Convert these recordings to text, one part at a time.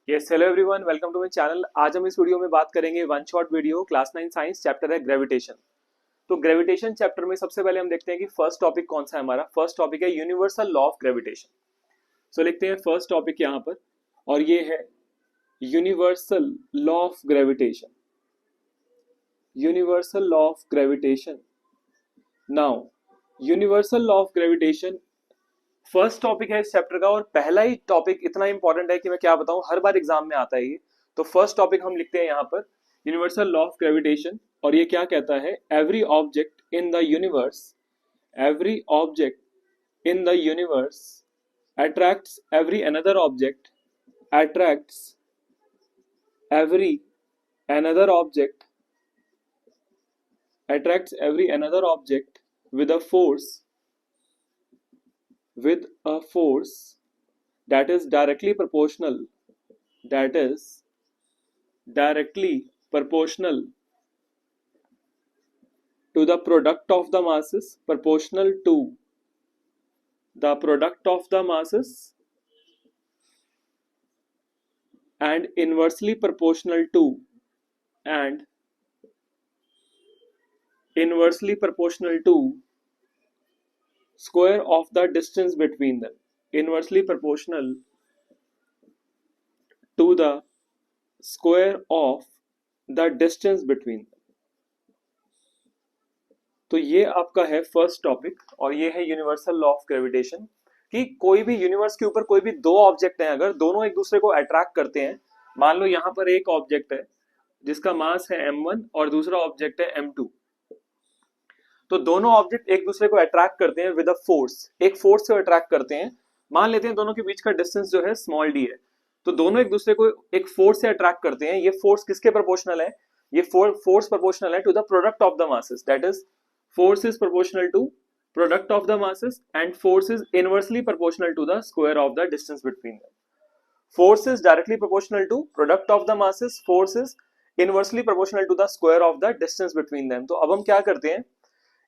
Yes hello everyone, welcome to my channel. आज हम इस वीडियो में बात करेंगे one shot video class 9 science, chapter है ग्रेविटेशन। तो ग्रेविटेशन चैप्टर में सबसे पहले हम देखते हैं कि फर्स्ट टॉपिक कौन सा है हमारा। फर्स्ट टॉपिक है यूनिवर्सल लॉ ऑफ ग्रेविटेशन। सो लिखते हैं फर्स्ट टॉपिक यहाँ पर, और ये है universal law of gravitation. Universal law of gravitation. Now universal law of gravitation first topic है इस चैप्टर का, और पहला ही टॉपिक इतना इंपॉर्टेंट है कि मैं क्या बताऊं, हर बार एग्जाम में आता है ये। तो फर्स्ट टॉपिक हम लिखते हैं यहाँ पर यूनिवर्सल लॉ ऑफ ग्रेविटेशन, और ये क्या कहता है, every object in the universe, every object in the universe attracts every another object, attracts every another object, attracts every another object with a force, with a force that is directly proportional, that is directly proportional to the product of the masses, proportional to the product of the masses, and inversely proportional to, and inversely proportional to square of the distance between them, inversely proportional to the square of the distance between them। तो ये आपका है first topic, और ये है universal law of gravitation कि कोई भी यूनिवर्स के ऊपर कोई भी दो ऑब्जेक्ट हैं, अगर दोनों एक दूसरे को अट्रैक्ट करते हैं, मान लो यहाँ पर एक ऑब्जेक्ट है जिसका मास है m1 और दूसरा ऑब्जेक्ट है m2, तो दोनों ऑब्जेक्ट एक दूसरे को अट्रैक्ट करते हैं विद अ फोर्स, एक फोर्स से अट्रैक्ट करते हैं। मान लेते हैं दोनों के बीच का डिस्टेंस जो है स्मॉल डी है, तो दोनों एक दूसरे को एक फोर्स से अट्रैक्ट करते हैं। ये फोर्स किसके प्रोपोर्शनल है, ये फोर्स प्रोपोर्शनल है to the product of the masses, that is force is proportional to product of the masses and force is inversely proportional to the square of the distance between them. Force is directly proportional to product of the masses, force is inversely proportional to the square of the distance between them। तो अब हम क्या करते हैं,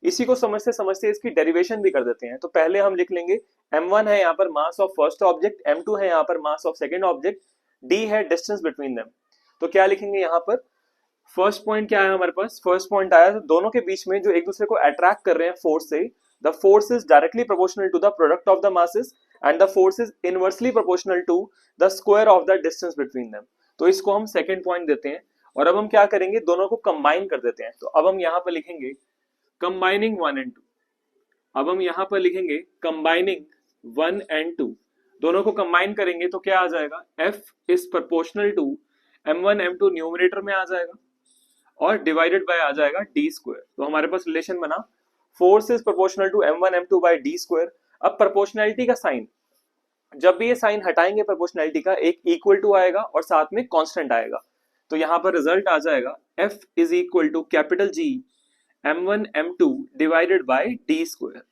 इसी को समझते समझते इसकी डेरिवेशन भी कर देते हैं। तो पहले हम लिख लेंगे m1 है यहाँ पर mass of first object, m2 है यहाँ पर mass of second object, d है डिस्टेंस बिटवीन देम। तो क्या लिखेंगे यहाँ पर, फर्स्ट पॉइंट क्या है हमारे पास, फर्स्ट पॉइंट आया तो दोनों के बीच में जो एक दूसरे को अट्रैक्ट कर रहे हैं फोर्स से, the force is directly proportional to the product of the masses and the force is inversely proportional to the square of the distance between them. तो इसको हम सेकंड पॉइंट देते हैं, और अब हम क्या करेंगे, दोनों को कंबाइन कर देते हैं। तो अब हम यहाँ पर लिखेंगे कंबाइनिंग 1 एंड 2, अब हम यहाँ पर लिखेंगे कंबाइनिंग 1 एंड 2, दोनों को कंबाइन करेंगे तो क्या आ जाएगा, F is proportional to m1 m2 numerator में आ जाएगा और डिवाइडेड बाय आ जाएगा डी स्क्वायर। तो हमारे पास रिलेशन बना force is proportional to m1 m2 by d square. अब प्रोपोर्शनैलिटी का साइन, जब भी ये साइन हटाएंगे प्रोपोर्शनैलिटी का, एक इक्वल टू आएगा और साथ में कांस्टेंट आएगा। तो यहाँ पर रिजल्ट आ जाएगा F is equal to capital G m1 m2 divided by d square.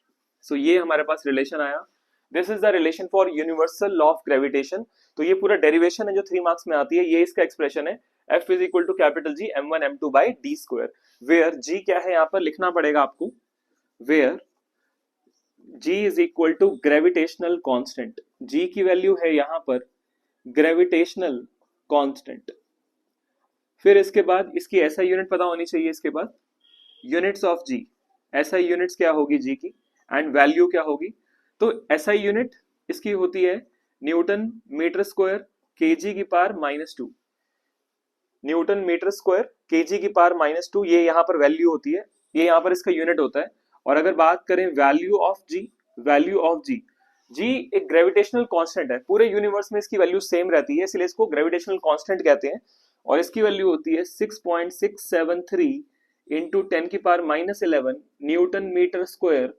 So ये हमारे पास रिलेशन आया। This is the relation for universal law of gravitation. तो ये पूरा डेरिवेशन है जो 3 मार्क्स में आती है, ये इसका एक्सप्रेशन है, F is equal to capital G m1 m2 by D square, where G क्या है, यहाँ पर लिखना पड़ेगा आपको, where G is equal to gravitational constant. G की वैल्यू है यहाँ पर ग्रेविटेशनल कांस्टेंट। फिर इसके बाद इसकी SI यूनिट पता होनी चाहिए, इसके बाद units of G, SI units क्या होगी G की, एंड वैल्यू क्या होगी। तो SI यूनिट इसकी होती है न्यूटन मीटर स्क्वायर kg की power -2, newton metre square kg की पावर -2, ये यहाँ पर वैल्यू होती है, ये यहाँ पर इसका यूनिट होता है। और अगर बात करें value of G, value of G, G एक ग्रेविटेशनल कांस्टेंट है, पूरे यूनिवर्स में इसकी वैल्यू सेम रहती है, इसलिए इसको ग्रेविटेशनल कांस्टेंट कहते हैं, और इसकी वैल्यू होती है 6.673 इंटू 10 की power -11 newton metre square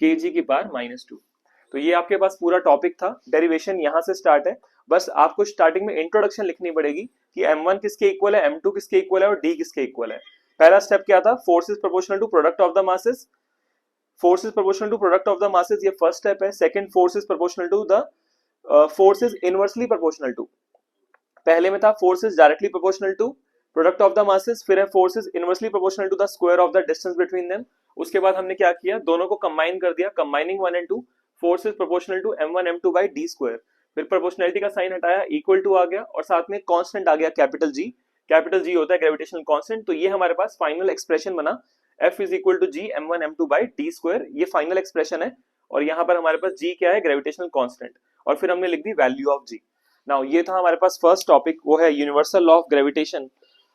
kg की पावर -2। तो ये आपके पास पूरा टॉपिक था, डेरिवेशन यहाँ से स्टार्ट है। बस आपको स्टार्टिंग में इंट्रोडक्शन लिखनी पड़ेगी कि m1 किसके इक्वल है, m2 किसके इक्वल है और d किसके इक्वल है। पहला स्टेप क्या था, force is proportional to product of the masses, force is proportional to product of the masses, ये फर्स्ट स्टेप है। Second, force is proportional to the force is inversely proportional to, पहले में था force is directly proportional to product of the masses, फिर है force is inversely proportional to the square of the distance between them. उसके बाद हमने क्या किया, दोनों को कंबाइन कर दिया, combining 1 and 2, force is proportional to m1 m2 by D square. फिर प्रोपोर्शनैलिटी का साइन हटाया, इक्वल टू आ गया और साथ में कांस्टेंट आ गया कैपिटल जी। कैपिटल जी होता है ग्रेविटेशनल कांस्टेंट। तो ये हमारे पास फाइनल एक्सप्रेशन बना, F is equal to G m1 m2 by D square. ये फाइनल एक्सप्रेशन है और यहाँ पर हमारे पास जी क्या है, ग्रेविटेशनल कांस्टेंट, और फिर हमने लिख दी वैल्यू ऑफ जी। नाउ ये था हमारे पास फर्स्ट टॉपिक, वो है यूनिवर्सल लॉ ऑफ ग्रेविटेशन।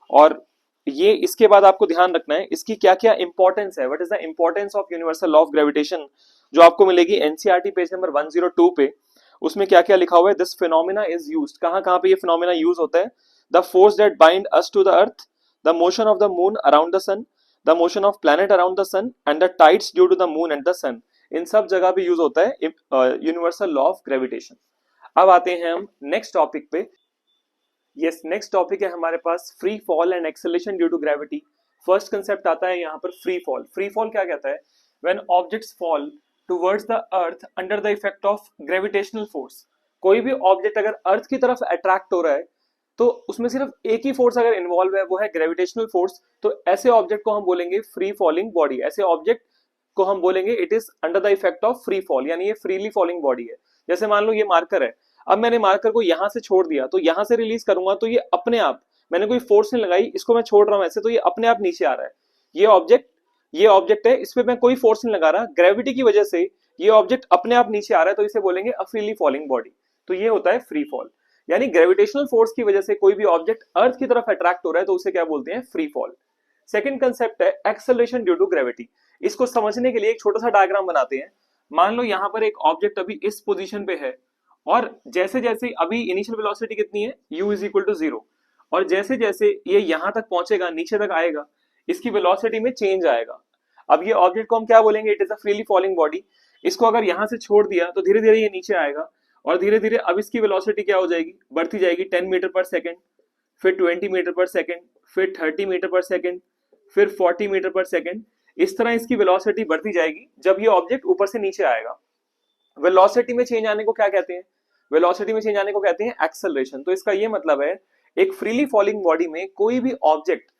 और ये इसके बाद आपको ध्यान रखना है इसकी क्या क्या इंपॉर्टेंस है, what is the importance of universal law of gravitation, जो आपको मिलेगी एनसीईआरटी पेज नंबर 102 पे। उसमें क्या क्या लिखा हुआ है, दिस फिनोमिना इज यूज्ड, कहां कहां पे ये फिनोमिना यूज होता है, the force that bind us to the earth, the motion of the moon around the sun, the motion of planet around the sun and the tides due to the moon and the sun. इन सब जगह पे use होता है universal law of gravitation. अब आते हैं हम नेक्स्ट टॉपिक पे। यस, नेक्स्ट टॉपिक है हमारे पास free fall and acceleration due to gravity. First concept आता है यहाँ पर फ्री फॉल। फ्री फॉल क्या कहता है, when objects fall towards the earth under the effect of gravitational force. कोई भी ऑब्जेक्ट अगर अर्थ की तरफ अट्रैक्ट हो रहा है तो उसमें सिर्फ एक ही फोर्स अगर इन्वॉल्व है, वो है ग्रेविटेशनल फोर्स, तो ऐसे ऑब्जेक्ट को हम बोलेंगे फ्री फॉलिंग बॉडी। ऐसे ऑब्जेक्ट को हम बोलेंगे it is under the effect of free fall, यानी ये फ्रीली फॉलिंग बॉडी है। जैसे मान लो ये मार्कर है, अब मैंने मार्कर को यहां से छोड़ दिया, तो यहां से रिलीज करूंगा तो ये अपने आप, मैंने कोई फोर्स नहीं लगाई, इसको मैं छोड़ रहा हूं ऐसे, तो ये अपने आप नीचे आ रहा है। ये ऑब्जेक्ट है, इस पे मैं कोई फोर्स नहीं लगा रहा, ग्रेविटी की वजह से ये ऑब्जेक्ट अपने आप नीचे आ रहा है, तो इसे बोलेंगे अ फ्रीली फॉलिंग बॉडी। तो ये होता है फ्री फॉल, यानी ग्रेविटेशनल फोर्स की वजह से कोई भी ऑब्जेक्ट अर्थ की तरफ अट्रैक्ट हो रहा है तो उसे क्या बोलते हैं, फ्री फॉल। सेकंड कंसेप्ट है एक्सेलरेशन ड्यू टू ग्रेविटी। इसको समझने के लिए एक छोटा सा डायग्राम बनाते हैं। मान लो यहाँ पर एक ऑब्जेक्ट अभी इस पोजीशन पे है और जैसे जैसे अभी इनिशियल वेलोसिटी कितनी है, u इज इक्वल टू 0, और जैसे जैसे ये यहां तक पहुंचेगा, नीचे तक आएगा, इसकी वेलोसिटी में चेंज आएगा। अब ये ऑब्जेक्ट को हम क्या बोलेंगे, it is a freely falling body. इसको अगर यहां से छोड़ दिया तो धीरे धीरे ये नीचे आएगा और धीरे धीरे अब इसकी वेलोसिटी क्या हो जाएगी, बढ़ती जाएगी 10 मीटर पर सेकेंड, फिर 20 मीटर पर सेकेंड, फिर 30 मीटर पर सेकेंड, फिर 40 मीटर पर सेकेंड। इस तरह इसकी वेलोसिटी बढ़ती जाएगी जब ये ऑब्जेक्ट ऊपर से नीचे आएगा। वेलोसिटी में चेंज आने को क्या कहते हैं, वेलोसिटी में चेंज आने को कहते हैं एक्सेलरेशन। तो इसका ये मतलब है एक फ्रीली फॉलिंग बॉडी में कोई भी ऑब्जेक्ट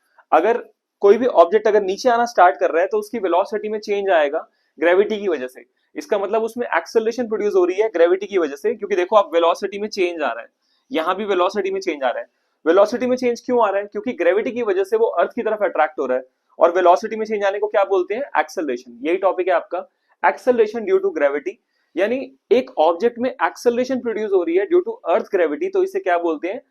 अगर नीचे आना स्टार्ट कर रहा है तो उसकी वेलोसिटी में चेंज आएगा ग्रेविटी की वजह से। इसका मतलब उसमें एक्सेलरेशन प्रोड्यूस हो रही है ग्रेविटी की वजह से, क्योंकि देखो अब वेलोसिटी में चेंज आ रहा है, यहां भी वेलोसिटी में चेंज आ रहा है। वेलोसिटी में चेंज क्यों आ रहा है, क्योंकि ग्रेविटी की वजह से वो अर्थ की तरफ अट्रैक्ट हो रहा है, और वेलोसिटी में चेंज आने को क्या बोलते हैं, एक्सेलरेशन। यही टॉपिक है आपका, एक्सेलरेशन ड्यू टू ग्रेविटी। यानी एक ऑब्जेक्ट में एक्सेलरेशन प्रोड्यूस हो रही है ड्यू टू अर्थ ग्रेविटी, तो इसे क्या बोलते हैं,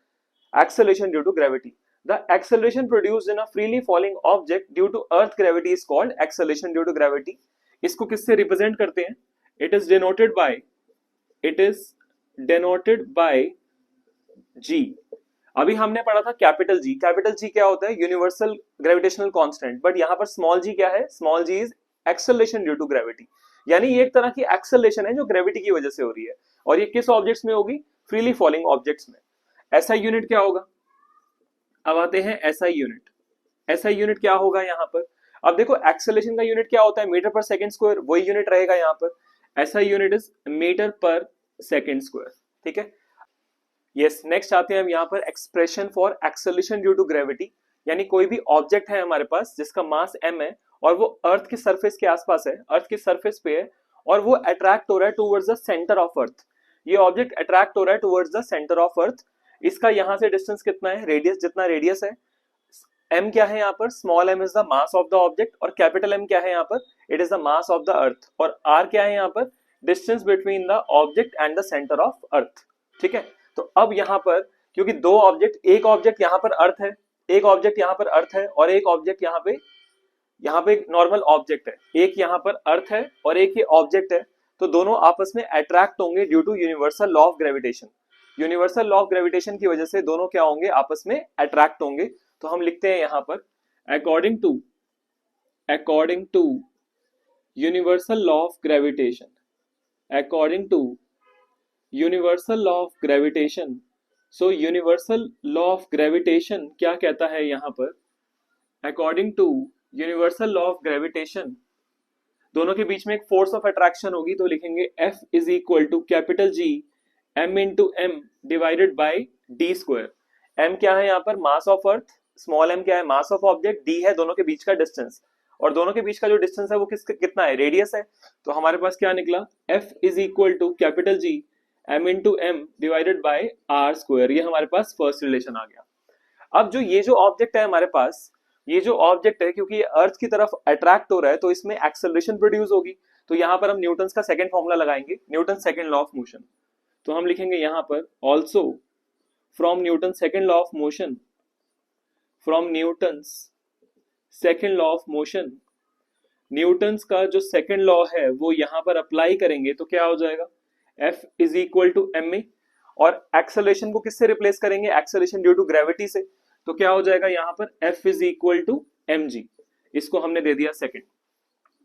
acceleration due to gravity. The acceleration produced in a freely falling object due to earth gravity is called acceleration due to gravity. इसको किससे रिप्रेजेंट करते हैं, it is denoted by g. अभी हमने पढ़ा था कैपिटल जी। कैपिटल जी क्या होता है, यूनिवर्सल ग्रेविटेशनल कांस्टेंट, बट यहां पर स्मॉल जी क्या है, small ji is acceleration due to gravity. यानी ये एक तरह की एक्सेलरेशन है जो ग्रेविटी की वजह से हो रही है, और ये किस ऑब्जेक्ट्स में होगी, फ्रीली फॉलिंग ऑब्जेक्ट्स में। एसआई यूनिट क्या होगा, अब आते हैं एसआई यूनिट। एसआई यूनिट क्या होगा यहाँ पर, अब देखो एक्सेलरेशन का यूनिट क्या होता है, मीटर पर सेकंड स्क्वायर, वही यूनिट रहेगा यहाँ पर। SI unit is metre per second square, ठीक है। यस, नेक्स्ट आते हैं हम यहाँ पर expression for acceleration due to gravity. यानी कोई भी ऑब्जेक्ट है हमारे पास जिसका मास m है और वो अर्थ की सरफेस के आसपास है, अर्थ की सरफेस पे है, और वो अट्रैक्ट हो रहा है towards the centre of earth. ये ऑब्जेक्ट अट्रैक्ट हो रहा है towards the centre of earth. इसका यहाँ से डिस्टेंस कितना है, रेडियस, जितना रेडियस है। m क्या है यहाँ पर, small m is the mass of the object, और कैपिटल M क्या है यहाँ पर, it is the mass of the earth, और r क्या है यहाँ पर, distance between the object and the centre of earth, ठीक है। तो अब यहाँ पर क्योंकि दो ऑब्जेक्ट, एक ऑब्जेक्ट यहाँ पर अर्थ है, एक ऑब्जेक्ट यहाँ पर अर्थ है, और एक ऑब्जेक्ट यहाँ पे एक नॉर्मल ऑब्जेक्ट है, एक यहाँ पर अर्थ है और एक ये ऑब्जेक्ट है, तो दोनों आपस में अट्रैक्ट होंगे due to universal law of gravitation. Universal law of gravitation की वजह से दोनों क्या होंगे, आपस में अट्रैक्ट होंगे। तो हम लिखते हैं यहाँ पर according to universal law of gravitation, according to universal law of gravitation. So universal law of gravitation क्या कहता है यहाँ पर, according to universal law of gravitation दोनों के बीच में एक फोर्स ऑफ अट्रैक्शन होगी, तो लिखेंगे F is equal to capital G m into M divided by D square. m क्या है यहाँ पर, mass of earth, small m क्या है, मास ऑफ ऑब्जेक्ट, d है दोनों के बीच का डिस्टेंस, और दोनों के बीच का जो डिस्टेंस है वो कितना है, रेडियस है। तो हमारे पास क्या निकला, F is equal to capital G m into M divided by R square. ये हमारे पास फर्स्ट रिलेशन आ गया। अब जो ये जो ऑब्जेक्ट है हमारे पास, ये जो ऑब्जेक्ट है क्योंकि ये अर्थ की तरफ अट्रैक्ट हो रहा है तो इसमें एक्सेलरेशन प्रोड्यूस होगी। तो यहां पर हम न्यूटन्स का सेकंड फॉर्मूला लगाएंगे, Newton second law of motion. तो हम लिखेंगे यहां पर also from Newton second law of motion, from Newton's second law of motion, Newton's का जो सेकंड लॉ है वो यहां पर अप्लाई करेंगे तो क्या हो जाएगा, F is equal to M A. और एक्सेलरेशन को किससे रिप्लेस करेंगे, एक्सेलरेशन ड्यू टू ग्रेविटी से। तो क्या हो जाएगा यहाँ पर F is equal to M g, इसको हमने दे दिया सेकंड।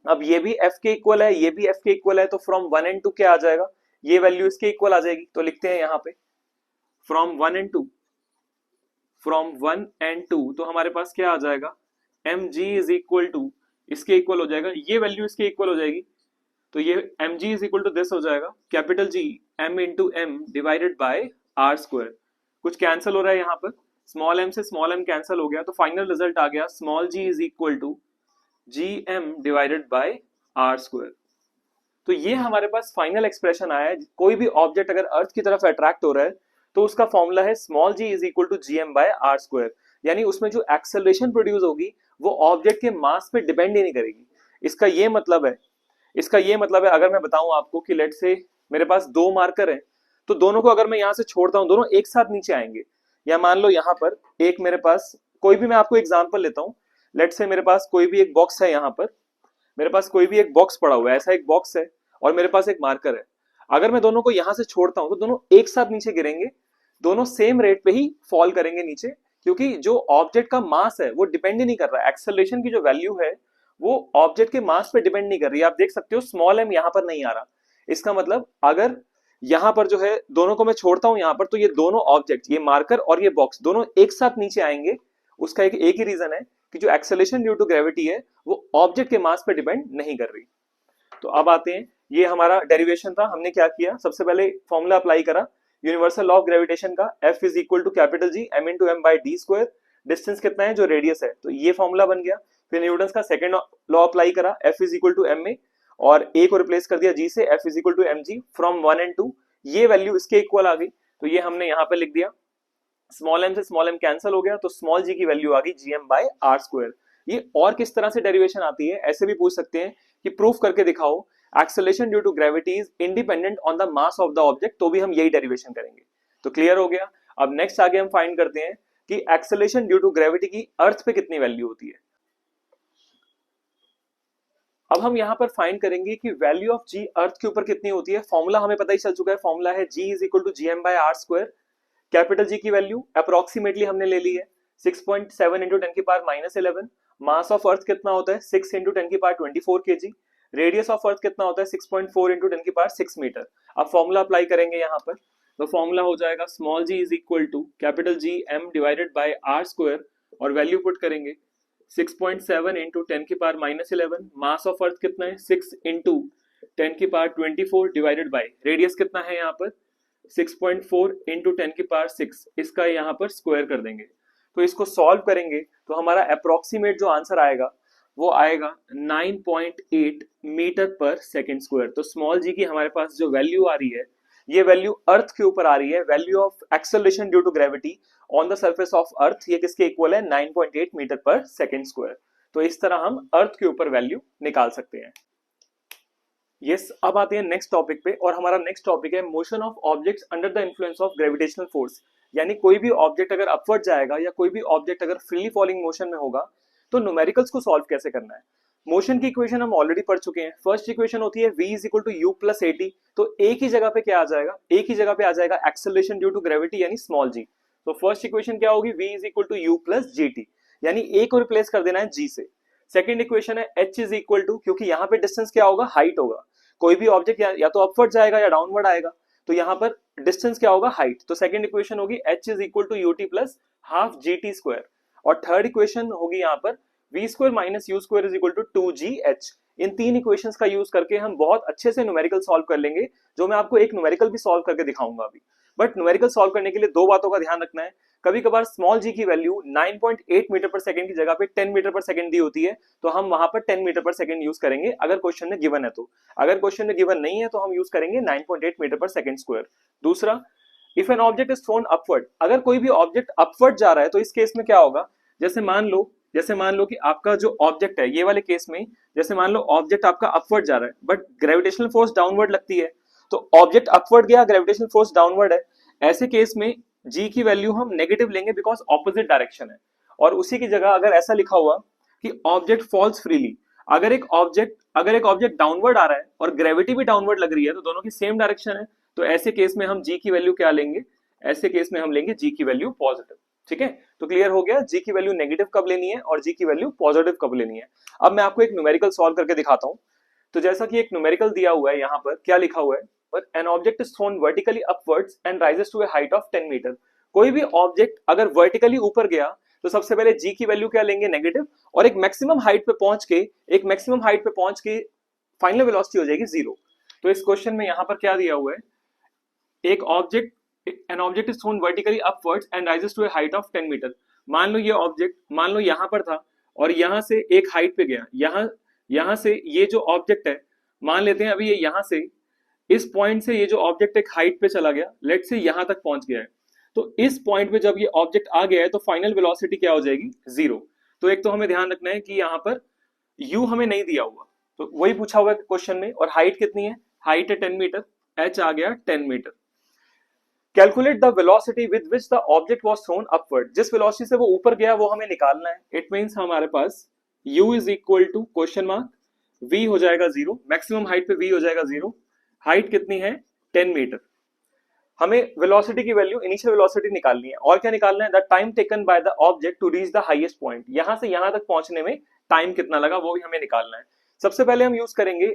अब ये भी F के इक्वल है, ये भी F के इक्वल है, तो फ्रॉम 1 एंड 2 क्या आ जाएगा, ये वैल्यू इसके इक्वल आ जाएगी। तो लिखते हैं यहाँ पे फ्रॉम 1 एंड 2, फ्रॉम 1 एंड 2 तो हमारे पास क्या आ जाएगा, m ji is equal to, इसके इक्वल हो जाएगा, ये वैल्यू इसके इक्वल हो जाएगी। तो ये M ji is equal to this हो जाएगा, capital G M into M divided by R square. कुछ कैंसिल हो रहा है यहाँ पर, स्मॉल एम से स्मॉल एम कैंसिल हो गया, तो फाइनल रिजल्ट आ गया small ji is equal to G M divided by R square. तो ये हमारे पास फाइनल एक्सप्रेशन आया है। कोई भी ऑब्जेक्ट अगर अर्थ की तरफ अट्रैक्ट हो रहा है तो उसका फॉर्मूला है small ji is equal to G M by R square. यानी उसमें जो एक्सेलरेशन प्रोड्यूस होगी वो ऑब्जेक्ट के मास पे डिपेंड ही नहीं करेगी। इसका ये मतलब है, इसका ये मतलब है अगर मैं बताऊं आपको कि लेट से मेरे पास दो मार्कर हैं, तो दोनों को अगर मैं यहां से छोड़ता हूं दोनों एक साथ नीचे आएंगे। या मान लो यहां पर एक मेरे पास कोई भी, मैं आपको एग्जांपल लेता हूं, लेट से मेरे पास कोई भी एक बॉक्स है, यहां पर मेरे पास कोई भी एक बॉक्स पड़ा हुआ है, ऐसा एक बॉक्स है और मेरे पास एक मार्कर है। अगर मैं दोनों को यहां से छोड़ता हूं तो दोनों एक साथ नीचे गिरेंगे, दोनों सेम रेट पे ही फॉल करेंगे नीचे, क्योंकि जो ऑब्जेक्ट का मास है वो डिपेंड ही नहीं कर रहा है। एक्सेलरेशन की जो वैल्यू है वो ऑब्जेक्ट के मास पे डिपेंड नहीं कर रही है। आप देख सकते हो स्मॉल एम यहां पर नहीं आ रहा। इसका मतलब अगर यहां पर जो है दोनों को मैं छोड़ता हूं यहां पर, तो ये दोनों ऑब्जेक्ट, ये मार्कर और ये बॉक्स, दोनों एक साथ नीचे आएंगे। उसका एक ही रीजन है कि जो एक्सेलरेशन ड्यू टू ग्रेविटी है वो ऑब्जेक्ट के मास पे डिपेंड नहीं कर रही। तो अब आते हैं, ये हमारा डेरिवेशन था। हमने क्या किया, सबसे पहले फॉर्मूला अप्लाई करा यूनिवर्सल लॉ ऑफ ग्रेविटेशन का, F is equal to capital G M into M by D square. Distance कितना है, जो रेडियस है, तो ये फॉर्मूला बन गया। फिर न्यूटन का सेकंड लॉ अप्लाई करा, F is equal to M A, और ए को रिप्लेस कर दिया जी से, F is equal to M G from 1 and 2। ये वैल्यू इसके इक्वल आ गई, तो ये हमने यहाँ पे लिख दिया। स्मॉल एम से स्मॉल एम कैंसिल हो गया, तो स्मॉल जी की वैल्यू आ गई G M by R square. ये और किस तरह से डेरिवेशन आती है, ऐसे भी पूछ सकते हैं कि प्रूफ करके दिखाओ acceleration due to gravity is independent on the mass of the object, तो भी हम यही डेरिवेशन करेंगे। तो क्लियर हो गया। अब नेक्स्ट आगे हम फाइंड करते हैं कि एक्सेलरेशन ड्यू टू ग्रेविटी की अर्थ पे कितनी वैल्यू होती है। अब हम यहां पर फाइंड करेंगे कि वैल्यू ऑफ जी अर्थ के ऊपर कितनी होती है। फॉर्मूला हमें पता ही चल चुका है, फॉर्मूला है G is equal to G M by R square. Capital G की वैल्यू अप्रोक्सीमेटली हमने ले ली है 6.7 इंटू 10 की power minus 11। Mass of earth कितना होता है 6 इंटू 10 की power 24 KG. Radius of earth कितना होता है 6.4 इंटू 10 की पावर 6 मीटर। अब फॉर्मूला अप्लाई करेंगे यहाँ पर, तो फॉर्मूला हो जाएगा small ji is equal to capital G M divided by R square, और वैल्यू पुट करेंगे 6.7 इंटू 10 की power minus 11। Mass of earth कितना है 6 इंटू 10 की पावर 24 डिवाइडेड बाय रेडियस कितना है यहाँ पर 6.4 इंटू 10 की पावर 6, इसका यहाँ पर स्क्वायर कर देंगे। तो इसको सॉल्व करेंगे तो हमारा अप्रोक्सीमेट जो आंसर आएगा वो आएगा 9.8 मीटर पर सेकेंड स्क्वायर। तो स्मॉल जी की हमारे पास जो वैल्यू आ रही है, ये वैल्यू अर्थ के ऊपर आ रही है, value of acceleration due to gravity on the surface of earth, ये किसके इक्वल है 9.8 मीटर पर सेकेंड स्क्वायर। तो इस तरह हम अर्थ के ऊपर वैल्यू निकाल सकते हैं। यस, अब आते हैं नेक्स्ट टॉपिक पे, और हमारा नेक्स्ट टॉपिक है motion of objects under the influence of gravitational force. यानी कोई भी ऑब्जेक्ट अगर अपवर्ड जाएगा या कोई भी ऑब्जेक्ट अगर फ्रीली फॉलिंग मोशन में होगा तो न्यूमेरिकल्स को सॉल्व कैसे करना है। मोशन की इक्वेशन हम ऑलरेडी पढ़ चुके हैं। फर्स्ट इक्वेशन होती है v is equal to U plus A T. तो एक ही जगह पे क्या आ जाएगा, एक ही जगह पे आ जाएगा एक्सेलरेशन ड्यू टू ग्रेविटी यानी स्मॉल जी। तो फर्स्ट इक्वेशन क्या होगी, v is equal to U plus G T, यानी ए को रिप्लेस कर देना है g से। सेकेंड इक्वेशन है h इज इक्वल टू, क्योंकि यहाँ पे डिस्टेंस क्या होगा, हाइट होगा। कोई भी ऑब्जेक्ट या तो अपवर्ड जाएगा या डाउनवर्ड आएगा, तो यहाँ पर डिस्टेंस क्या होगा, हाइट। तो सेकंड इक्वेशन होगी h is equal to U T plus half G T square, और थर्ड इक्वेशन होगी यहाँ पर v square minus U square is equal to 2gh। इन तीन इक्वेशंस का यूज करके हम बहुत अच्छे से न्यूमेरिकल सॉल्व कर लेंगे, जो मैं आपको एक न्यूमेरिकल भी सॉल्व करके दिखाऊंगा अभी। बट न्यूमेरिकल सॉल्व करने के लिए दो बातों का ध्यान रखना है। कभी कभार स्मॉल जी की वैल्यू 9.8 मीटर पर सेकंड की जगह पे 10 मीटर पर सेकंड दी होती है, तो हम वहां पर 10 मीटर पर सेकंड यूज करेंगे अगर क्वेश्चन में गिवन है तो। अगर क्वेश्चन में गिवन नहीं है तो हम यूज करेंगे 9.8 मीटर पर सेकंड स्क्वायर। दूसरा, if N object is throne upward, अगर कोई भी ऑब्जेक्ट अपवर्ड जा रहा है तो इस केस में क्या होगा, जैसे मान लो कि आपका जो ऑब्जेक्ट है, ये वाले केस में जैसे मान लो ऑब्जेक्ट आपका अपवर्ड जा रहा है बट ग्रेविटेशनल फोर्स डाउनवर्ड लगती है, तो ऑब्जेक्ट अपवर्ड गया, ग्रेविटेशनल फोर्स डाउनवर्ड है, ऐसे केस में जी की वैल्यू हम नेगेटिव लेंगे बिकॉज ऑपोजिट डायरेक्शन है। और उसी की जगह अगर ऐसा लिखा हुआ कि ऑब्जेक्ट फॉल्स फ्रीली, अगर एक ऑब्जेक्ट डाउनवर्ड आ रहा है और ग्रेविटी भी डाउनवर्ड लग रही है तो दोनों की सेम डायरेक्शन है, तो ऐसे केस में हम जी की वैल्यू क्या लेंगे, ऐसे केस में हम लेंगे जी की वैल्यू पॉजिटिव। ठीक है, तो क्लियर हो गया जी की वैल्यू नेगेटिव कब लेनी है और जी की वैल्यू पॉजिटिव कब लेनी है। अब मैं आपको एक न्यूमेरिकल सॉल्व करके दिखाता हूं। तो जैसा कि एक न्यूमेरिकल दिया हुआ है, यहाँ पर क्या लिखा हुआ है, पर an object is thrown vertically upwards and rises to a height of 10 metre. कोई भी ऑब्जेक्ट अगर वर्टिकली ऊपर गया तो सबसे पहले जी की वैल्यू क्या लेंगे, नेगेटिव, और एक मैक्सिमम हाइट पे पहुंच के फाइनल वेलोसिटी हो जाएगी 0। तो इस क्वेश्चन में यहाँ पर क्या दिया हुआ है, an object is thrown vertically upwards and rises to a height of 10 metre. मान लो ये ऑब्जेक्ट, मान लो यहाँ पर था और यहाँ से एक हाइट पे गया, यहाँ से ये जो ऑब्जेक्ट है, मान लेते हैं अभी ये यहाँ से इस पॉइंट से ये जो ऑब्जेक्ट एक हाइट पे चला गया, लेट से यहाँ तक पहुंच गया है, तो इस पॉइंट पे जब ये ऑब्जेक्ट आ गया है तो फाइनल वेलोसिटी क्या हो जाएगी, 0। तो एक तो हमें ध्यान रखना है कि यहाँ पर u हमें नहीं दिया हुआ, तो वही पूछा हुआ है क्वेश्चन में, और हाइट कितनी है, हाइट है 10 मीटर, h आ गया 10 metre. Calculate the velocity with which the object was thrown upward, जिस वेलोसिटी से वो ऊपर गया वो हमें निकालना है। इट मींस हमारे पास u is equal to question mark v हो जाएगा 0, मैक्सिमम हाइट पे v हो जाएगा 0, हाइट कितनी है 10 मीटर। हमें वेलोसिटी की वैल्यू, इनिशियल वेलोसिटी निकालनी है, और क्या निकालना है, the time taken by the object to reach the highest point, यहां से यहां तक पहुंचने में टाइम कितना लगा वो भी हमें निकालना है। सबसे पहले हम यूज करेंगे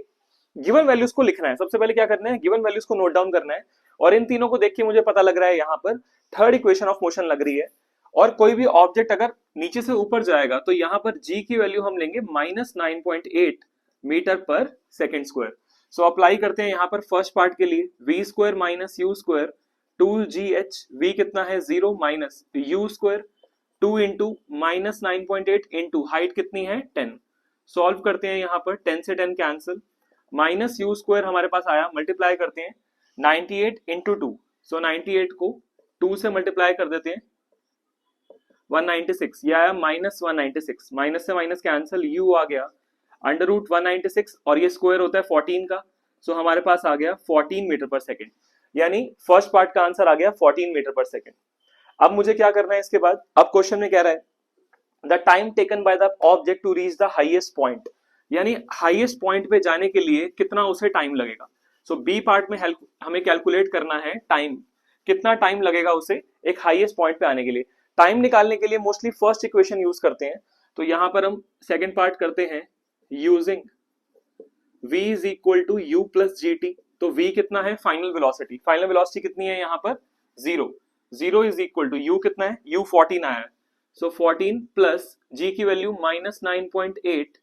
गिवन वैल्यूज को लिखना है, सबसे पहले क्या करना है, गिवन वैल्यूज को नोट डाउन करना है, और इन तीनों को देख के मुझे पता लग रहा है यहाँ पर थर्ड इक्वेशन ऑफ मोशन लग रही है, और कोई भी ऑब्जेक्ट अगर नीचे से ऊपर जाएगा तो यहाँ पर g की वैल्यू हम लेंगे -9.8 मीटर पर सेकेंड स्क्वायर। सो अप्लाई करते हैं यहाँ पर फर्स्ट पार्ट के लिए, v square minus U square 2gh, v कितना है 0 minus U square 2 into -9.8 into height कितनी है 10। सॉल्व करते हैं यहाँ पर 10 से 10 कैंसिल, माइनस यू स्क्वायर हमारे पास आया, मल्टीप्लाई करते हैं 98 इंटू 2, सो 98 को 2 से मल्टीप्लाई कर देते हैं 196, ये आया -196, माइनस से माइनस कैंसिल, u आ गया अंडर रूट 196 और ये स्क्वायर होता है 14 का, सो हमारे पास आ गया 14 मीटर पर सेकेंड, यानी फर्स्ट पार्ट का आंसर आ गया 14 मीटर पर सेकेंड। अब मुझे क्या करना है इसके बाद, अब क्वेश्चन में कह रहा है the time taken by the object to reach the highest point, यानी हाईएस्ट पॉइंट पे जाने के लिए कितना उसे टाइम लगेगा। सो बी पार्ट में हमें कैलकुलेट करना है टाइम, कितना टाइम लगेगा उसे एक हाईएस्ट पॉइंट पे आने के लिए। टाइम निकालने के लिए मोस्टली फर्स्ट इक्वेशन यूज करते हैं, तो यहां पर हम सेकेंड पार्ट करते हैं using v is equal to U plus G T. तो v कितना है, फाइनल वेलोसिटी कितनी है यहाँ पर 0 इज इक्वल टू u कितना है, u 14 आया है, सो 14 प्लस g की वैल्यू -9.8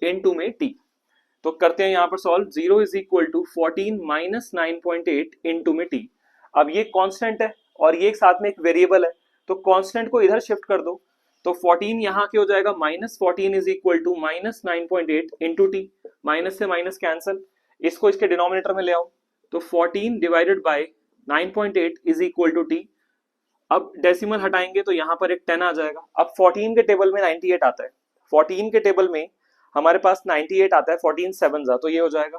इंटू में t। तो करते हैं यहाँ पर solve, 0 is equal to 14 minus 9.8 into में t। अब ये कांस्टेंट है और ये साथ में एक वेरिएबल है, तो कांस्टेंट को इधर शिफ्ट कर दो, तो 14 यहाँ के हो जाएगा -14 is equal to -9.8 into T, minus से माइनस कैंसल, इसको इसके डिनोमिनेटर में ले आओ, तो 14 divided by 9.8 is equal to T. अब डेसिमल हटाएंगे तो यहाँ पर एक 10 आ जाएगा। अब 14 के टेबल में 98 आता है, 14 के टेबल में हमारे पास 98 आता है, 14 7 जा, तो ये हो जाएगा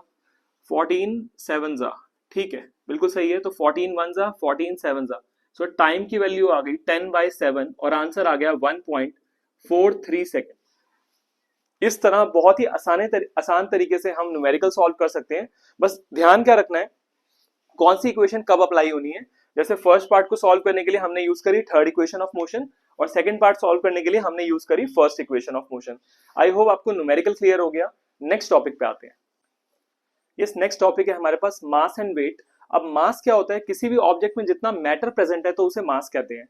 14 7 जा, ठीक है बिल्कुल सही है, तो 14 1 जा 14 7 जा, सो टाइम की वैल्यू आ गई 10/7 और आंसर आ गया 1.43 सेकेंड। इस तरह बहुत ही आसान तरीके से हम न्यूमेरिकल सॉल्व कर सकते हैं। बस ध्यान क्या रखना है, कौन सी इक्वेशन कब अप्लाई होनी है। जैसे फर्स्ट पार्ट को सॉल्व करने के लिए हमने यूज करी थर्ड इक्वेशन ऑफ मोशन, और सेकंड पार्ट सॉल्व करने के लिए हमने यूज करी first equation of motion. I hope आपको न्यूमेरिकल क्लियर हो गया। नेक्स्ट टॉपिक पे आते हैं। यस, नेक्स्ट टॉपिक है हमारे पास मास एंड वेट। अब मास क्या होता है, किसी भी ऑब्जेक्ट में जितना मैटर प्रेजेंट है तो उसे मास कहते हैं।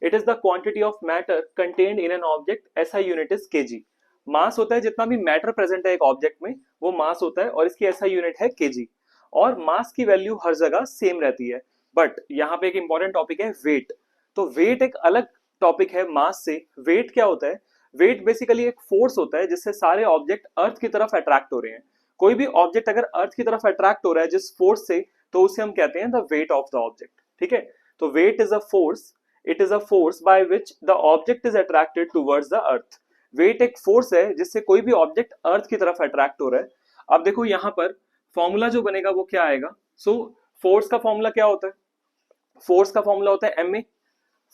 It is the quantity of matter contained in an object, ऐसा यूनिट इज केजी। मास होता है जितना भी मैटर प्रेजेंट है एक ऑब्जेक्ट में, वो मास होता है, और इसकी ऐसा यूनिट है केजी। और मास की वैल्यू हर जगह सेम रहती है, बट यहाँ पे एक इंपॉर्टेंट टॉपिक है वेट। तो वेट एक अलग टॉपिक है मास से। वेट क्या होता है? वेट बेसिकली एक फोर्स होता है जिससे सारे ऑब्जेक्ट अर्थ की तरफ अट्रैक्ट हो रहे हैं। कोई भी ऑब्जेक्ट अगर अर्थ की तरफ अट्रैक्ट हो रहा है जिस फोर्स से, तो उसे हम कहते हैं the weight of the object. ठीक है, तो weight is a force, it is a force by which the object is attracted towards the earth. Weight एक फोर्स है जिससे कोई भी ऑब्जेक्ट अर्थ की तरफ अट्रैक्ट हो रहा है। अब देखो यहाँ पर फॉर्मूला जो बनेगा वो क्या आएगा? सो फोर्स का फॉर्मूला क्या होता है? फोर्स का फॉर्मूला होता है एम ए।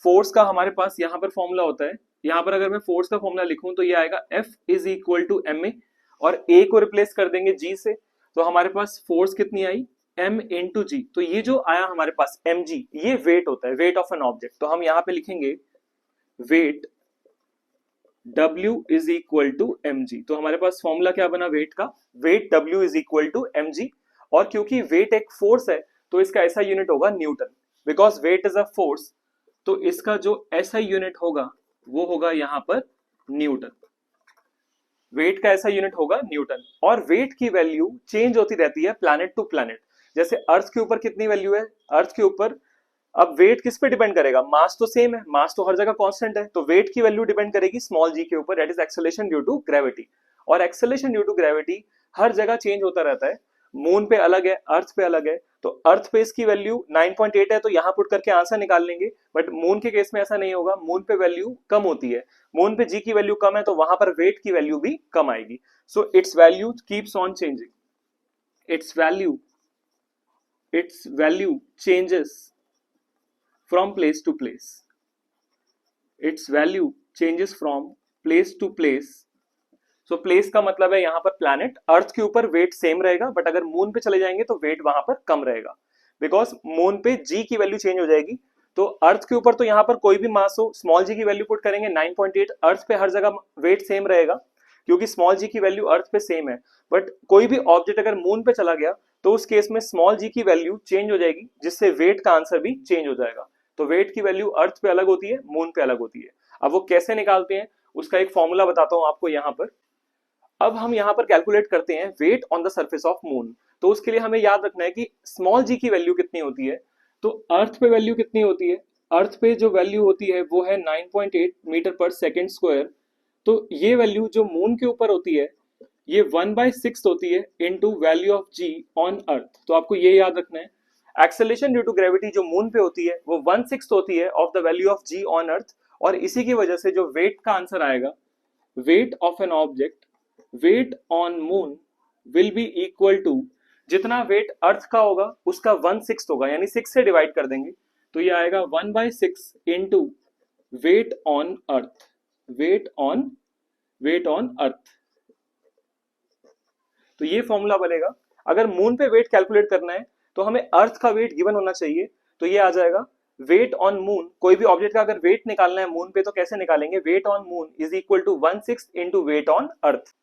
फोर्स का हमारे पास यहाँ पर फॉर्मूला होता है, यहाँ पर अगर मैं फोर्स का फॉर्मूला लिखूं तो ये आएगा F is equal to M A, और ए को रिप्लेस कर देंगे जी से, तो हमारे पास फोर्स कितनी आई? m इंटू जी। तो ये जो आया हमारे पास mg, ये वेट होता है, वेट ऑफ एन ऑब्जेक्ट। तो हम यहाँ पे लिखेंगे weight W is equal to M G. तो हमारे पास फॉर्मूला क्या बना वेट का? Weight W is equal to M G. और क्योंकि वेट एक फोर्स है तो इसका ऐसा यूनिट होगा Newton, because weight is a force. तो इसका जो ऐसा यूनिट होगा वो होगा यहाँ पर न्यूटन। वेट का ऐसा यूनिट होगा न्यूटन। और वेट की वैल्यू चेंज होती रहती है प्लैनेट टू प्लैनेट। जैसे अर्थ के ऊपर कितनी वैल्यू है? अर्थ के ऊपर अब वेट किस पे डिपेंड करेगा? मास तो सेम है, मास तो हर जगह कांस्टेंट है, तो वेट की वैल्यू डिपेंड करेगी स्मॉल जी के ऊपर, that is acceleration due to gravity. और एक्सेलरेशन ड्यू टू ग्रेविटी हर जगह चेंज होता रहता है। मून पे अलग है, अर्थ पे अलग है। तो अर्थ पे इसकी वैल्यू 9.8 है, तो यहां पुट करके आंसर निकाल लेंगे। बट मून के केस में ऐसा नहीं होगा, मून पे वैल्यू कम होती है। मून पे जी की वैल्यू कम है तो वहां पर वेट की वैल्यू भी कम आएगी। So it's value keeps on changing, it's value changes from place to place, its value changes from place to place। so place का मतलब है यहाँ पर प्लैनेट। अर्थ के ऊपर वेट सेम रहेगा, बट अगर मून पे चले जाएंगे तो वेट वहां पर कम रहेगा, बिकॉज मून पे जी की वैल्यू चेंज हो जाएगी। तो अर्थ के ऊपर तो यहाँ पर कोई भी मास हो, स्मॉल जी की वैल्यू पुट करेंगे 9.8, अर्थ पे हर जगह वेट सेम रहेगा क्योंकि स्मॉल जी की वैल्यू अर्थ पे सेम है। बट कोई भी ऑब्जेक्ट अगर मून पे चला गया तो उस केस में स्मॉल जी की वैल्यू चेंज हो जाएगी, जिससे वेट का आंसर भी चेंज हो जाएगा। तो वेट की वैल्यू अर्थ पे अलग होती है, मून पे अलग होती है। अब वो कैसे निकालते हैं उसका एक फॉर्मूला बताता हूं आपको यहाँ पर। अब हम यहाँ पर कैलकुलेट करते हैं weight on the surface of moon. तो उसके लिए हमें याद रखना है कि स्मॉल जी की वैल्यू कितनी होती है। तो अर्थ पे वैल्यू कितनी होती है? अर्थ पे जो वैल्यू होती है वो है 9.8 मीटर पर सेकेंड स्क्वायर। तो ये वैल्यू जो मून के ऊपर होती है ये 1/6 होती है into value of G on earth. तो आपको ये याद रखना है, एक्सेलरेशन ड्यू टू ग्रेविटी जो मून पे होती है वो 1/6 होती है of the value of G on earth. और इसी की वजह से जो वेट का आंसर आएगा, weight of an object weight on moon will be equal to, जितना वेट अर्थ का होगा उसका 1/6 होगा, यानी 6 से डिवाइड कर देंगे तो ये आएगा 1/6 into weight on earth, weight on earth. तो ये फॉर्मूला बनेगा। अगर मून पे वेट कैलकुलेट करना है तो हमें अर्थ का वेट गिवन होना चाहिए, तो ये आ जाएगा वेट ऑन मून। कोई भी ऑब्जेक्ट का अगर वेट निकालना है मून पे तो कैसे निकालेंगे? Weight on moon is equal to 1/6 into weight on earth.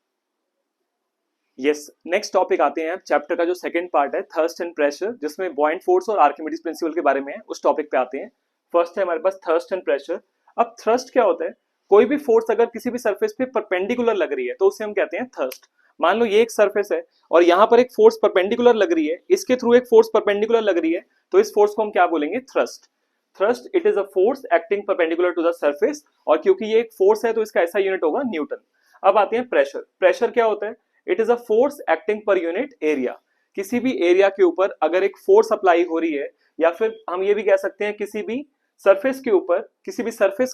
Yes, next topic आते हैं। चैप्टर का जो सेकंड पार्ट है थर्स्ट एंड प्रेशर, जिसमें बॉयंट फोर्स और आर्किमिडीज प्रिंसिपल के बारे में है, उस टॉपिक पे आते हैं। फर्स्ट है हमारे पास थर्स्ट एंड प्रेशर। अब थ्रस्ट क्या होता है? कोई भी फोर्स अगर किसी भी सरफेस पे परपेंडिकुलर लग रही है तो उसे हम कहते हैं थ्रस्ट। मान लो ये एक सरफेस है और यहाँ पर एक फोर्स परपेंडिकुलर लग रही है, इसके थ्रू एक फोर्स परपेंडिकुलर लग रही है, तो इस फोर्स को हम क्या बोलेंगे? Thrust. Thrust it is a force acting perpendicular to the surface, और क्योंकि ये एक फोर्स है तो इसका ऐसा यूनिट होगा न्यूटन। अब आते हैं प्रेशर। प्रेशर क्या होता है? It is a force acting पर यूनिट एरिया। किसी भी एरिया के ऊपर अगर एक फोर्स अप्लाई हो रही है, या फिर हम ये भी कह सकते हैं किसी भी सरफेस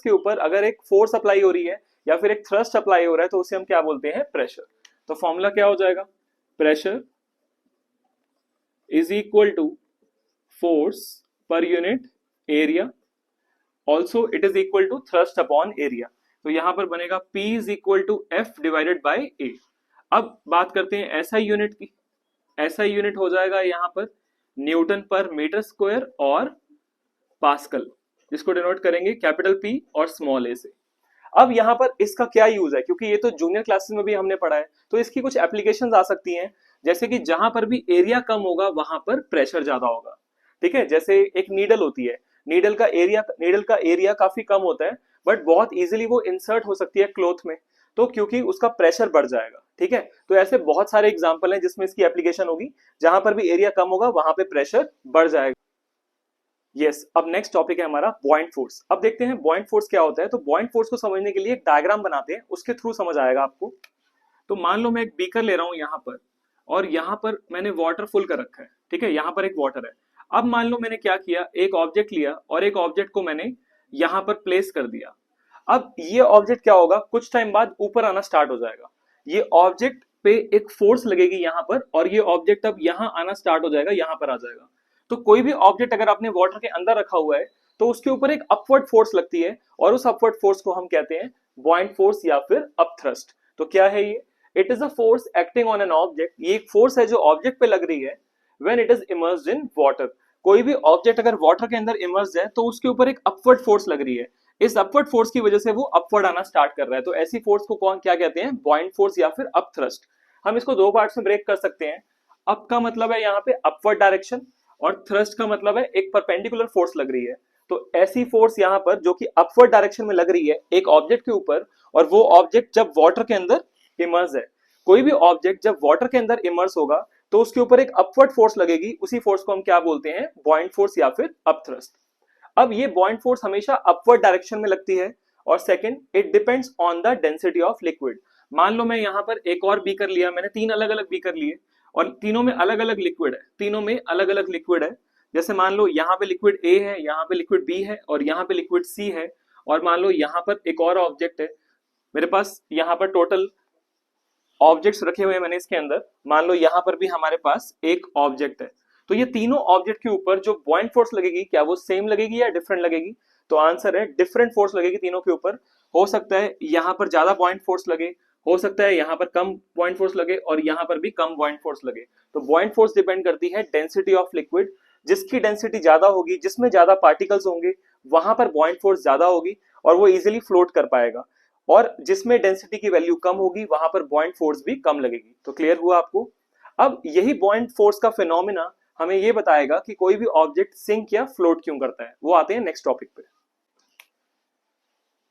के ऊपर अगर एक फोर्स अप्लाई हो रही है या फिर एक थ्रस्ट अप्लाई हो रहा है तो उसे हम क्या बोलते हैं? प्रेशर। तो फॉर्मूला क्या हो जाएगा? Pressure is equal to force per unit area, also it is equal to thrust upon area. तो यहां पर बनेगा P is equal to F divided by A। अब बात करते हैं एसआई यूनिट की। एसआई यूनिट हो जाएगा यहाँ पर न्यूटन पर मीटर स्क्वायर और पास्कल, जिसको डिनोट करेंगे कैपिटल P और स्मॉल a से। अब यहाँ पर इसका क्या यूज है? क्योंकि ये तो जूनियर क्लासेस में भी हमने पढ़ा है, तो इसकी कुछ एप्लीकेशंस आ सकती हैं। जैसे कि जहां पर भी एरिया कम होगा वहां पर प्रेशर ज्यादा होगा। ठीक है, जैसे एक नीडल होती है, नीडल का एरिया काफी कम होता है, बट बहुत इजीली वो इंसर्ट हो सकती है क्लोथ में, तो क्योंकि उसका प्रेशर बढ़ जाएगा। ठीक है, तो ऐसे बहुत सारे एग्जांपल हैं जिसमें इसकी एप्लीकेशन होगी। जहां पर भी एरिया कम होगा वहां पे प्रेशर बढ़ जाएगा। यस, अब नेक्स्ट टॉपिक है हमारा बॉइंट फोर्स। अब देखते हैं बॉइंट फोर्स क्या होता है। तो बॉइंट फोर्स को समझने के लिए एक डायग्राम बनाते हैं, उसके थ्रू समझ आएगा आपको। तो मान लो मैं एक बीकर ले रहा हूं यहाँ पर, और यहाँ पर मैंने वाटर फुल कर रखा है, ठीक है, यहाँ पर एक वाटर है। अब मान लो मैंने क्या किया, एक ऑब्जेक्ट लिया और एक ऑब्जेक्ट को मैंने यहाँ पर प्लेस कर दिया। अब ये ऑब्जेक्ट क्या होगा, कुछ टाइम बाद ऊपर आना स्टार्ट हो जाएगा। ये ऑब्जेक्ट पे एक फोर्स लगेगी यहाँ पर, और ये ऑब्जेक्ट अब यहाँ आना स्टार्ट हो जाएगा, यहाँ पर आ जाएगा। तो कोई भी ऑब्जेक्ट अगर आपने वाटर के अंदर रखा हुआ है तो उसके ऊपर एक अपवर्ड फोर्स लगती है, और उस अपवर्ड फोर्स को हम कहते हैं बॉइंट फोर्स या फिर अपथ्रस्ट। तो क्या है ये, it is a force acting on an object. ये एक फोर्स है जो ऑब्जेक्ट पे लग रही है when it is immersed in water. कोई भी ऑब्जेक्ट अगर वाटर के अंदर इमर्स्ड है तो उसके ऊपर एक अपवर्ड फोर्स लग रही है। इस अपवर्ड फोर्स की वजह से वो अपवर्ड आना स्टार्ट कर रहा है। तो ऐसी फोर्स को कौन क्या कहते हैं, बॉइंट फोर्स या फिर अपथ्रस्ट। हम इसको दो पार्ट्स में ब्रेक कर सकते हैं। अप का मतलब है यहाँ पे अपवर्ड डायरेक्शन, और थ्रस्ट का मतलब है एक परपेंडिकुलर फोर्स लग रही है। तो ऐसी फोर्स यहाँ पर जो कि अपवर्ड डायरेक्शन में लग रही है एक ऑब्जेक्ट के ऊपर, और वो ऑब्जेक्ट जब वाटर के अंदर इमर्स है। कोई भी ऑब्जेक्ट जब वाटर के अंदर इमर्स होगा तो उसके ऊपर एक अपवर्ड फोर्स लगेगी, उसी फोर्स को हम क्या बोलते हैं, बॉइंट फोर्स या फिर अपथ्रस्ट। अब ये बॉइंट फोर्स हमेशा अपवर्ड डायरेक्शन में लगती है। और second, it depends on the density of liquid. मान लो मैं यहाँ पर एक और बीकर लिया, मैंने तीन अलग अलग बीकर लिए और तीनों में अलग अलग लिक्विड है, तीनों में अलग अलग लिक्विड है। जैसे मान लो यहाँ पे लिक्विड ए है, यहाँ पे लिक्विड बी है, और यहाँ पे लिक्विड सी है। और मान लो यहाँ पर एक और ऑब्जेक्ट है मेरे पास, यहाँ पर टोटल ऑब्जेक्ट्स रखे हुए हैं मैंने इसके अंदर। मान लो यहाँ पर भी हमारे पास एक ऑब्जेक्ट है। तो ये तीनों ऑब्जेक्ट के ऊपर जो बॉइंट फोर्स लगेगी, क्या वो सेम लगेगी या डिफरेंट लगेगी? तो आंसर है डिफरेंट फोर्स लगेगी तीनों के ऊपर। हो सकता है यहाँ पर ज्यादा बॉइंट फोर्स लगे, हो सकता है यहाँ पर कम बॉइंट फोर्स लगे, और यहाँ पर भी कम बॉइंट फोर्स लगे। तो बॉइंट फोर्स डिपेंड करती है डेंसिटी ऑफ लिक्विड। जिसकी डेंसिटी ज्यादा होगी, जिसमें ज्यादा पार्टिकल्स होंगे, वहां पर बॉइंट फोर्स ज्यादा होगी और वो इजिली फ्लोट कर पाएगा। और जिसमें डेंसिटी की वैल्यू कम होगी वहां पर बॉइंट फोर्स भी कम लगेगी। तो क्लियर हुआ आपको? अब यही बॉइंट फोर्स का फिनोमिना हमें ये बताएगा कि कोई भी ऑब्जेक्ट सिंक या फ्लोट क्यों करता है। वो आते हैं नेक्स्ट टॉपिक पे।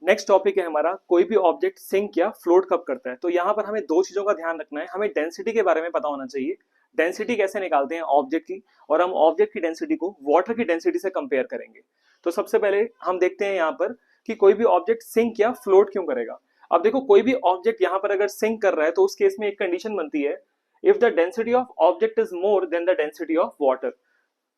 नेक्स्ट टॉपिक है हमारा, कोई भी ऑब्जेक्ट सिंक या फ्लोट कब करता है। तो यहाँ पर हमें दो चीजों का ध्यान रखना है। हमें डेंसिटी के बारे में पता होना चाहिए, डेंसिटी कैसे निकालते हैं ऑब्जेक्ट की, और हम ऑब्जेक्ट की डेंसिटी को वाटर की डेंसिटी से कंपेयर करेंगे। तो सबसे पहले हम देखते हैं यहाँ पर कि कोई भी ऑब्जेक्ट सिंक या फ्लोट क्यों करेगा। अब देखो, कोई भी ऑब्जेक्ट यहाँ पर अगर सिंक कर रहा है तो उस केस में एक कंडीशन बनती है, if the density of object is more than the density of water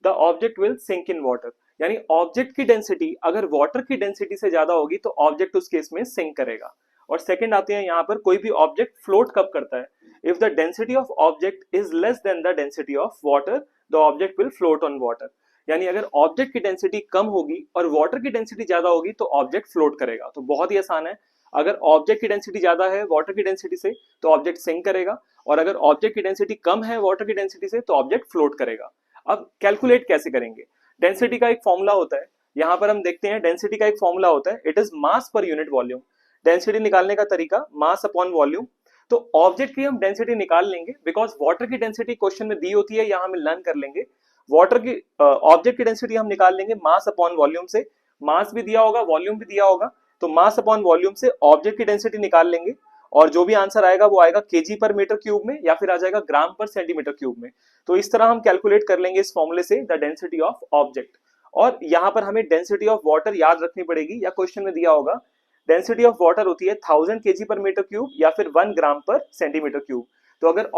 the object will sink in water. यानी ऑब्जेक्ट की डेंसिटी अगर वाटर की डेंसिटी से ज्यादा होगी तो ऑब्जेक्ट उस केस में सिंक करेगा। और सेकंड आते हैं यहाँ पर, कोई भी ऑब्जेक्ट फ्लोट कब करता है, if the density of object is less than the density of water the object will float on water. यानी अगर ऑब्जेक्ट की डेंसिटी कम होगी और वाटर की डेंसिटी ज्यादा होगी तो ऑब्जेक्ट फ्लोट करेगा। तो बहुत ही आसान है, अगर ऑब्जेक्ट की डेंसिटी ज्यादा है वाटर की डेंसिटी से तो ऑब्जेक्ट सिंक करेगा, और अगर ऑब्जेक्ट की डेंसिटी कम है वाटर की डेंसिटी से तो ऑब्जेक्ट फ्लोट करेगा। अब कैलकुलेट कैसे करेंगे? डेंसिटी का एक फॉर्मूला होता है, यहाँ पर हम देखते हैं डेंसिटी का एक फॉर्मूला होता है, it is mass per unit volume. Density निकालने का तरीका मास अपॉन वॉल्यूम। तो ऑब्जेक्ट की हम डेंसिटी निकाल लेंगे, बिकॉज वाटर की डेंसिटी क्वेश्चन में दी होती है, यहाँ हम लर्न कर लेंगे। वाटर की ऑब्जेक्ट की डेंसिटी हम निकाल लेंगे मास अपॉन वॉल्यूम से। मास भी दिया होगा, वॉल्यूम भी दिया होगा, तो मास अपॉन वॉल्यूम से ऑब्जेक्ट की डेंसिटी निकाल लेंगे, और जो भी आंसर आएगा वो आएगा केजी पर मीटर क्यूब में, या फिर आ जाएगा ग्राम पर सेंटीमीटर क्यूब में। तो इस तरह हम कैलकुलेट कर लेंगे इस फॉर्मूले से द डेंसिटी ऑफ ऑब्जेक्ट। और यहाँ पर हमें डेंसिटी ऑफ वाटर याद रखनी पड़ेगी, या क्वेश्चन में दिया होगा डेंसिटी ऑफ वाटर होती है 1000 केजी पर मीटर क्यूब या फिर 1 ग्राम पर सेंटीमीटर क्यूब। तो अगर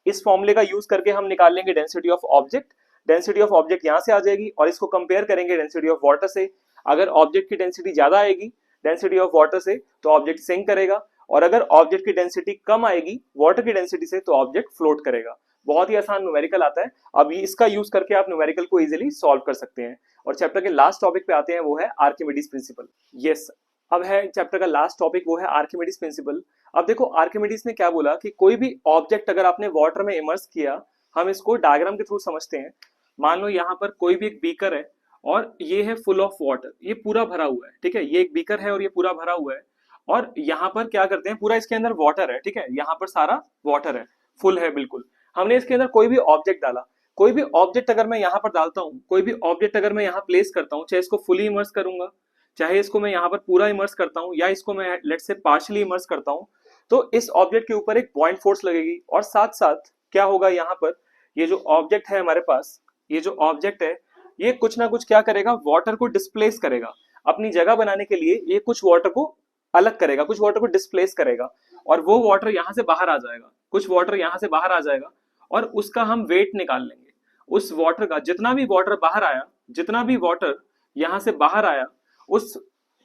इस फॉर्मूले का यूज करके हम निकाल लेंगे density of object, density of object यहाँ से आ जाएगी, और इसको कंपेयर करेंगे डेंसिटी ऑफ वाटर से। अगर ऑब्जेक्ट की डेंसिटी ज्यादा आएगी डेंसिटी ऑफ वाटर से तो ऑब्जेक्ट सिंक करेगा, और अगर ऑब्जेक्ट की डेंसिटी कम आएगी वाटर की डेंसिटी से तो ऑब्जेक्ट फ्लोट करेगा। बहुत ही आसान न्यूमेरिकल आता है। अब इसका यूज करके आप न्यूमेरिकल को इजीली सॉल्व कर सकते हैं। और चैप्टर के लास्ट टॉपिक पे आते हैं, वो है आर्किमिडीज प्रिंसिपल। यस, अब है चैप्टर का लास्ट टॉपिक, वो है आर्किमिडीज प्रिंसिपल। अब देखो, आर्किमिडीज ने क्या बोला कि कोई भी ऑब्जेक्ट अगर आपने वाटर में इमर्स किया, हम इसको डायग्राम के थ्रू समझते हैं। मान लो यहाँ पर कोई भी एक बीकर है और ये है फुल ऑफ वाटर, ये पूरा भरा हुआ है, ठीक है, ये एक बीकर है और ये पूरा भरा हुआ है। और यहाँ पर क्या करते हैं, पूरा इसके अंदर वाटर है, ठीक है, यहाँ पर सारा वाटर है, फुल है बिल्कुल। हमने इसके अंदर कोई भी ऑब्जेक्ट डाला, कोई भी ऑब्जेक्ट अगर मैं यहाँ पर डालता हूँ, कोई भी ऑब्जेक्ट अगर मैं यहाँ प्लेस करता हूँ, चाहे इसको फुली इमर्स करूंगा, चाहे इसको मैं यहाँ पर पूरा इमर्स करता हूँ, या इसको मैं लेट्स से पार्शियली इमर्स करता हूँ, तो इस ऑब्जेक्ट के ऊपर एक पॉइंट फोर्स लगेगी। और साथ साथ क्या होगा, यहाँ पर ये जो ऑब्जेक्ट है हमारे पास, ये जो ऑब्जेक्ट है ये कुछ ना कुछ क्या करेगा, वाटर को डिस्प्लेस करेगा, अपनी जगह बनाने के लिए ये कुछ वाटर को अलग करेगा, कुछ वाटर को डिस्प्लेस करेगा, और वो वाटर यहाँ से बाहर आ जाएगा, कुछ वाटर यहाँ से बाहर आ जाएगा, और उसका हम वेट निकाल लेंगे। उस वाटर का जितना भी वाटर बाहर आया, जितना भी वाटर यहाँ से बाहर आया, उस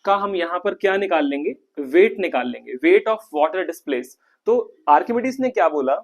का हम यहाँ पर क्या निकाल लेंगे, वेट निकाल लेंगे, वेट ऑफ वाटर डिस्प्लेस। तो आर्किमिडीज ने क्या बोला,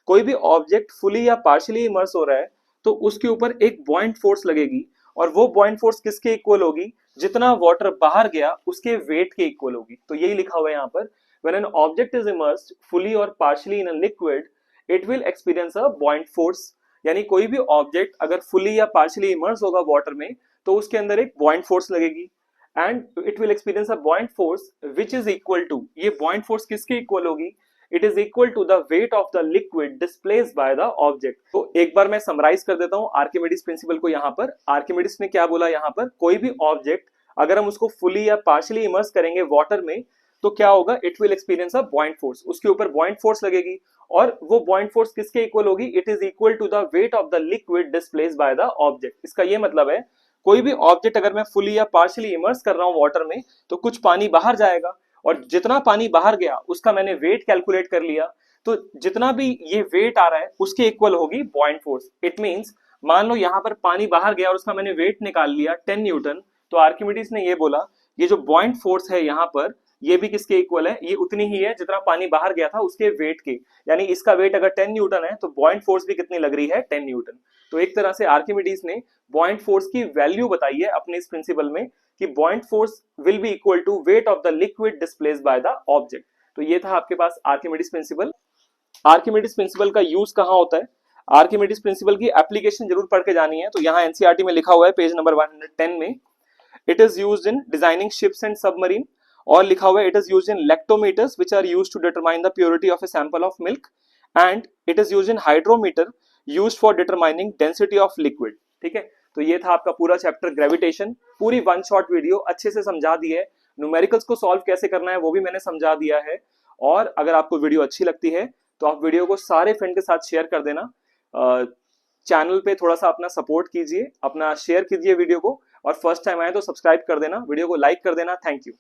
कोई भी ऑब्जेक्ट फुली या पार्शियली इमर्स हो रहा है तो उसके ऊपर एक बॉइंट फोर्स लगेगी, और वो बॉइंट फोर्स किसके इक्वल होगी, जितना वाटर बाहर गया उसके वेट के इक्वल होगी। तो यही लिखा हुआ है यहाँ पर, when an object is immersed fully और partially in a liquid it will experience a buoyant force. यानी कोई भी ऑब्जेक्ट अगर फुली या पार्शियली इमर्स होगा वाटर में तो उसके अंदर एक बॉइंट फोर्स लगेगी, and it will experience a buoyant force which is equal to, ये बॉइंट फोर्स किसके इक्वल होगी, it is equal to the weight of the liquid displaced by the object. तो एक बार मैं समराइज कर देता हूं आर्किमिडीज प्रिंसिपल को। यहाँ पर आर्किमिडीज ने क्या बोला, यहाँ पर कोई भी ऑब्जेक्ट अगर हम उसको फुली या पार्शियली इमर्स करेंगे वाटर में तो क्या होगा, it will experience a buoyant force, उसके ऊपर बॉइंट फोर्स लगेगी, और वो बॉइंट फोर्स किसके इक्वल होगी, it is equal to the weight of the liquid displaced by the object. इसका ये मतलब है कोई भी ऑब्जेक्ट अगर मैं फुली या पार्शियली इमर्स कर रहा हूं वाटर में तो कुछ पानी बाहर जाएगा, और जितना पानी बाहर गया उसका मैंने वेट कैलकुलेट कर लिया, तो जितना भी ये वेट आ रहा है उसके इक्वल होगी बॉइंट फोर्स। इट मींस मान लो यहाँ पर पानी बाहर गया और उसका मैंने वेट निकाल लिया 10 न्यूटन, तो आर्किमिडीज ने ये बोला ये जो बॉइंट फोर्स है यहाँ पर ये भी किसके इक्वल है, ये उतनी ही है जितना पानी बाहर गया था उसके वेट के। यानी इसका वेट अगर 10 न्यूटन है तो बॉइंट फोर्स भी कितनी लग रही है, 10 न्यूटन। तो एक तरह से आर्किमिडीज ने बॉइंट फोर्स की वैल्यू बताई है अपने इस प्रिंसिपल में कि buoyant force will be equal to weight of the liquid displaced by the object. तो ये था आपके पास आर्किमिडीज प्रिंसिपल। आर्किमिडीज प्रिंसिपल का यूज कहाँ होता है, आर्किमिडीज प्रिंसिपल की एप्लीकेशन जरूर पढ़ के जानी है। तो यहाँ एनसीईआरटी में लिखा हुआ है पेज नंबर 110 में, it is used in designing ships and submarine, और लिखा हुआ है it is used in lactometers which are used to determine the purity of a sample of milk, and it is used in hydrometer used for determining density of liquid. ठीक है, तो ये था आपका पूरा चैप्टर ग्रेविटेशन, पूरी one shot video अच्छे से समझा दी है। न्यूमेरिकल्स को सॉल्व कैसे करना है वो भी मैंने समझा दिया है। और अगर आपको वीडियो अच्छी लगती है तो आप वीडियो को सारे फ्रेंड के साथ शेयर कर देना। चैनल पे थोड़ा सा अपना सपोर्ट कीजिए, अपना शेयर कीजिए वीडियो को, और फर्स्ट टाइम आए तो सब्सक्राइब कर देना, वीडियो को लाइक कर देना। Thank you.